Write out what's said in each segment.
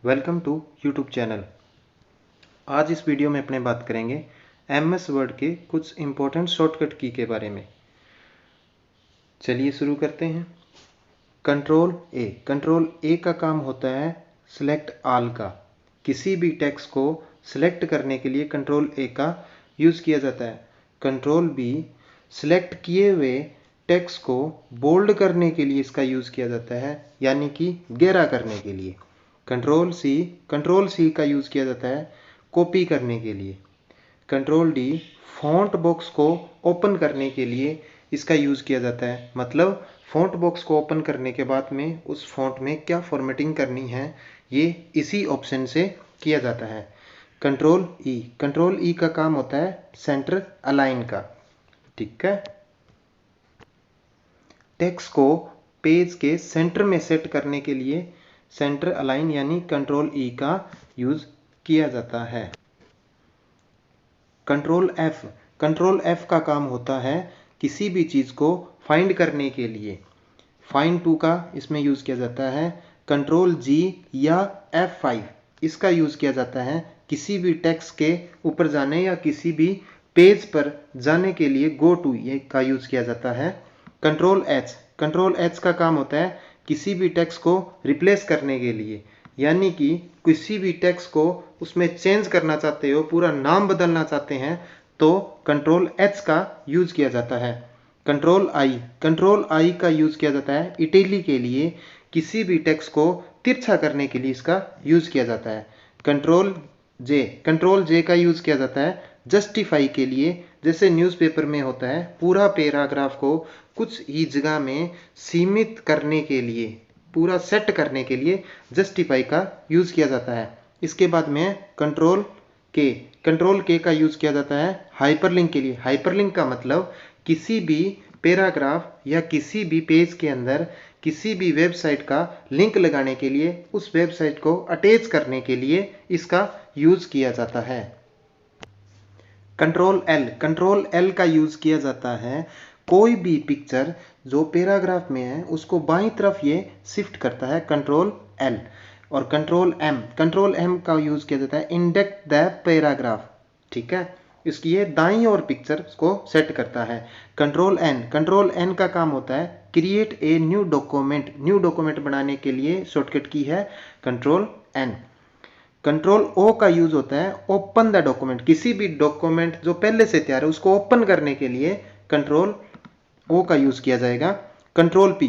Welcome to YouTube channel. आज इस video में अपने बात करेंगे MS वर्ड के कुछ इम्पोर्टेंट शॉर्टकट की के बारे में। चलिए शुरू करते हैं। कंट्रोल ए का काम होता है सिलेक्ट ऑल का। किसी भी टेक्स्ट को सिलेक्ट करने के लिए कंट्रोल ए का यूज़ किया जाता है। कंट्रोल बी सिलेक्ट किए हुए टेक्स्ट को बोल्ड करने के लिए इसका यूज़ किया जाता है, यानी कि गहरा करने के लिए। कंट्रोल सी का यूज़ किया जाता है कॉपी करने के लिए। कंट्रोल डी फॉन्ट बॉक्स को ओपन करने के लिए इसका यूज़ किया जाता है। मतलब फॉन्ट बॉक्स को ओपन करने के बाद में उस फॉन्ट में क्या फॉर्मेटिंग करनी है, ये इसी ऑप्शन से किया जाता है। कंट्रोल ई का काम होता है सेंटर अलाइन का। ठीक है। टेक्स्ट को पेज के सेंटर में सेट करने के लिए सेंटर अलाइन यानी कंट्रोल ई का यूज किया जाता है। कंट्रोल एफ का काम होता है किसी भी चीज को फाइंड करने के लिए। फाइंड टू का इसमें यूज किया जाता है। कंट्रोल जी या F5 इसका यूज किया जाता है किसी भी टेक्स्ट के ऊपर जाने या किसी भी पेज पर जाने के लिए गो टू ये का यूज किया जाता है। कंट्रोल एच का काम होता है किसी भी टेक्स्ट को रिप्लेस करने के लिए, यानी कि किसी भी टेक्स्ट को उसमें चेंज करना चाहते हो, पूरा नाम बदलना चाहते हैं, तो कंट्रोल एच का यूज किया जाता है। कंट्रोल आई का यूज किया जाता है इटैली के लिए, किसी भी टेक्स्ट को तिरछा करने के लिए इसका यूज किया जाता है। कंट्रोल जे का यूज किया जाता है जस्टिफाई के लिए, जैसे न्यूज़पेपर में होता है पूरा पैराग्राफ को कुछ ही जगह में सीमित करने के लिए, पूरा सेट करने के लिए जस्टिफाई का यूज किया जाता है। इसके बाद में कंट्रोल के का यूज किया जाता है हाइपरलिंक के लिए। हाइपरलिंक का मतलब किसी भी पैराग्राफ या किसी भी पेज के अंदर किसी भी वेबसाइट का लिंक लगाने के लिए, उस वेबसाइट को अटैच करने के लिए इसका यूज किया जाता है। कंट्रोल एल का यूज किया जाता है कोई भी पिक्चर जो पैराग्राफ में है उसको बाईं तरफ ये शिफ्ट करता है, कंट्रोल एल। और कंट्रोल एम का यूज किया जाता है इंडेक्ट द पैराग्राफ। ठीक है, इसकी ये दाईं और पिक्चर को सेट करता है। कंट्रोल एन का काम होता है क्रिएट ए न्यू डॉक्यूमेंट बनाने के लिए शॉर्टकट की है कंट्रोल एन। कंट्रोल ओ का यूज होता है ओपन द डॉक्यूमेंट। किसी भी डॉक्यूमेंट जो पहले से तैयार है उसको ओपन करने के लिए कंट्रोल ओ का यूज किया जाएगा। कंट्रोल पी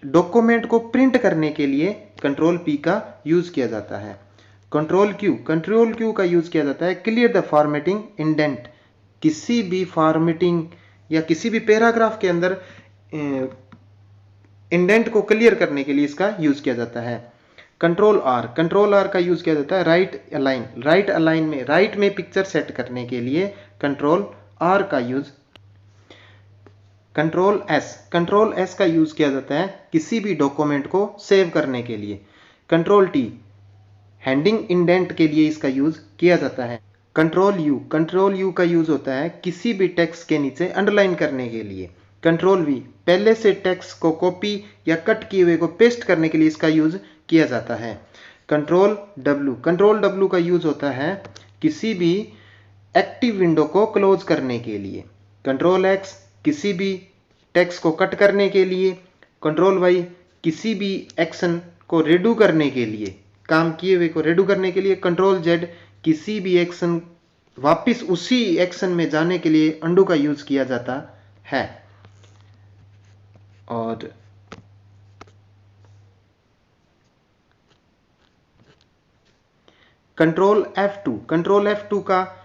डॉक्यूमेंट को प्रिंट करने के लिए कंट्रोल पी का यूज किया जाता है। कंट्रोल क्यू का यूज किया जाता है क्लियर द फॉर्मेटिंग इंडेंट। किसी भी फॉर्मेटिंग या किसी भी पैराग्राफ के अंदर इंडेंट को क्लियर करने के लिए इसका यूज किया जाता है। कंट्रोल आर का यूज किया जाता है राइट में पिक्चर सेट करने के लिए कंट्रोल आर का यूज। कंट्रोल एस का यूज किया जाता है किसी भी डॉक्यूमेंट को सेव करने के लिए। कंट्रोल टी हेडिंग इंडेंट के लिए इसका यूज किया जाता है। कंट्रोल यू का यूज होता है किसी भी टेक्स्ट के नीचे अंडरलाइन करने के लिए। कंट्रोल वी पहले से टेक्स्ट को कॉपी या कट किए हुए को पेस्ट करने के लिए इसका यूज किया जाता है। कंट्रोल डब्ल्यू का यूज होता है किसी भी एक्टिव विंडो को क्लोज करने के लिए। कंट्रोल एक्स किसी भी टेक्स्ट को कट करने के लिए। कंट्रोल वाई किसी भी एक्शन को रेडू करने के लिए, काम किए हुए को रेडू करने के लिए। कंट्रोल जेड किसी भी एक्शन वापस उसी एक्शन में जाने के लिए अंडू का यूज किया जाता है। और कंट्रोल F2 का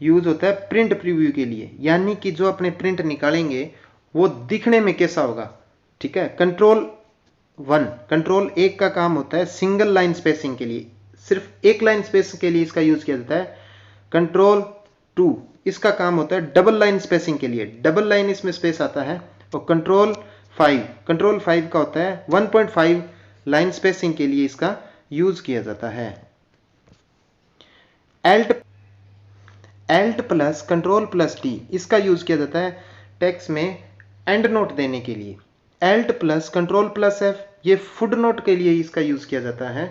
यूज होता है प्रिंट प्रीव्यू के लिए, यानी कि जो अपने प्रिंट निकालेंगे वो दिखने में कैसा होगा। ठीक है। कंट्रोल एक का काम होता है सिंगल लाइन स्पेसिंग के लिए, सिर्फ एक लाइन स्पेस के लिए इसका यूज किया जाता है। कंट्रोल 2 इसका काम होता है डबल लाइन स्पेसिंग के लिए, डबल लाइन इसमें स्पेस आता है। और कंट्रोल 5 का होता है 1.5 लाइन स्पेसिंग के लिए इसका यूज किया जाता है। Alt plus control plus T इसका यूज किया जाता है टेक्स्ट में एंड नोट देने के लिए। Alt plus control plus F ये फुट नोट के लिए इसका यूज किया जाता है।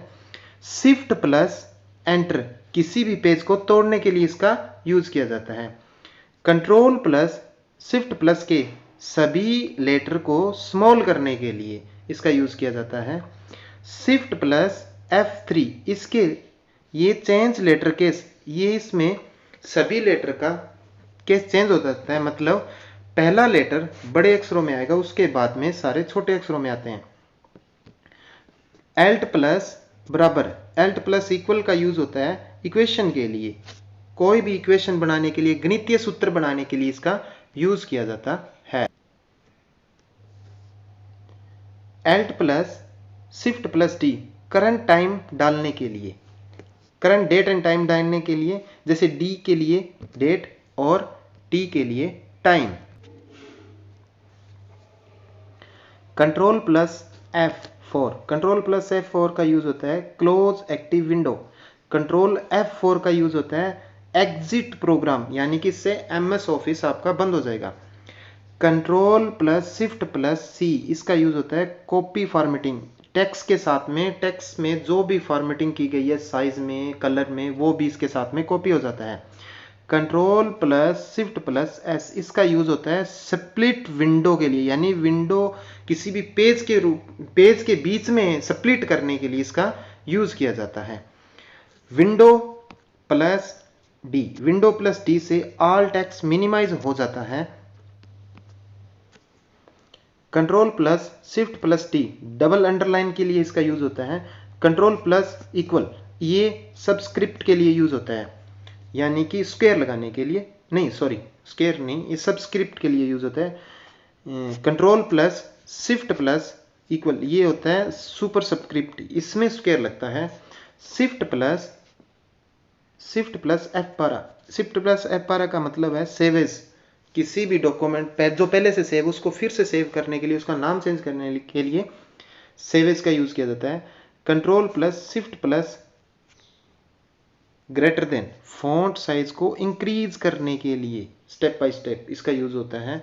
शिफ्ट प्लस एंटर किसी भी पेज को तोड़ने के लिए इसका यूज किया जाता है। कंट्रोल प्लस शिफ्ट प्लस के सभी लेटर को स्मॉल करने के लिए इसका यूज किया जाता है। शिफ्ट प्लस F3 इसके ये चेंज लेटर केस, ये इसमें सभी लेटर का केस चेंज हो जाता है, मतलब पहला लेटर बड़े अक्षरों में आएगा, उसके बाद में सारे छोटे अक्षरों में आते हैं। एल्ट प्लस बराबर, एल्ट प्लस इक्वल का यूज होता है इक्वेशन के लिए, कोई भी इक्वेशन बनाने के लिए, गणितीय सूत्र बनाने के लिए इसका यूज किया जाता है। Alt plus shift plus T current time डालने के लिए, करंट डेट एंड टाइम डालने के लिए, जैसे डी के लिए डेट और टी के लिए time. Control plus F4, control plus F4 का यूज होता है close active window. Control F4 का यूज होता है एग्जिट प्रोग्राम, यानी कि इससे MS ऑफिस आपका बंद हो जाएगा। Control plus shift plus C इसका यूज होता है कॉपी फॉर्मेटिंग, टेक्स्ट के साथ में, टेक्स्ट में जो भी फॉर्मेटिंग की गई है साइज में, कलर में, वो भी इसके साथ में कॉपी हो जाता है। Control plus shift plus S इसका यूज होता है स्प्लिट विंडो के लिए, यानी विंडो किसी भी पेज के बीच में स्प्लिट करने के लिए इसका यूज किया जाता है। Window plus D, window plus D से ऑल टेक्स्ट मिनिमाइज हो जाता है। Control plus shift plus T double underline के लिए इसका यूज होता है। कंट्रोल प्लस इक्वल ये सबस्क्रिप्ट के लिए यूज होता है, यानी कि स्क्वायर लगाने के लिए, नहीं सॉरी स्क्वायर नहीं, ये सबस्क्रिप्ट के लिए यूज होता है। Control plus shift plus equal ये होता है सुपर सबस्क्रिप्ट, इसमें स्क्वायर लगता है। Shift plus shift plus F पारा का मतलब है सेव एज, किसी भी डॉक्यूमेंट जो पहले से सेव उसको फिर से सेव करने के लिए, उसका नाम चेंज करने के लिए सेव एज का यूज किया जाता है। Control plus shift plus greater than, font size को इंक्रीज करने के लिए स्टेप बाय स्टेप इसका यूज होता है।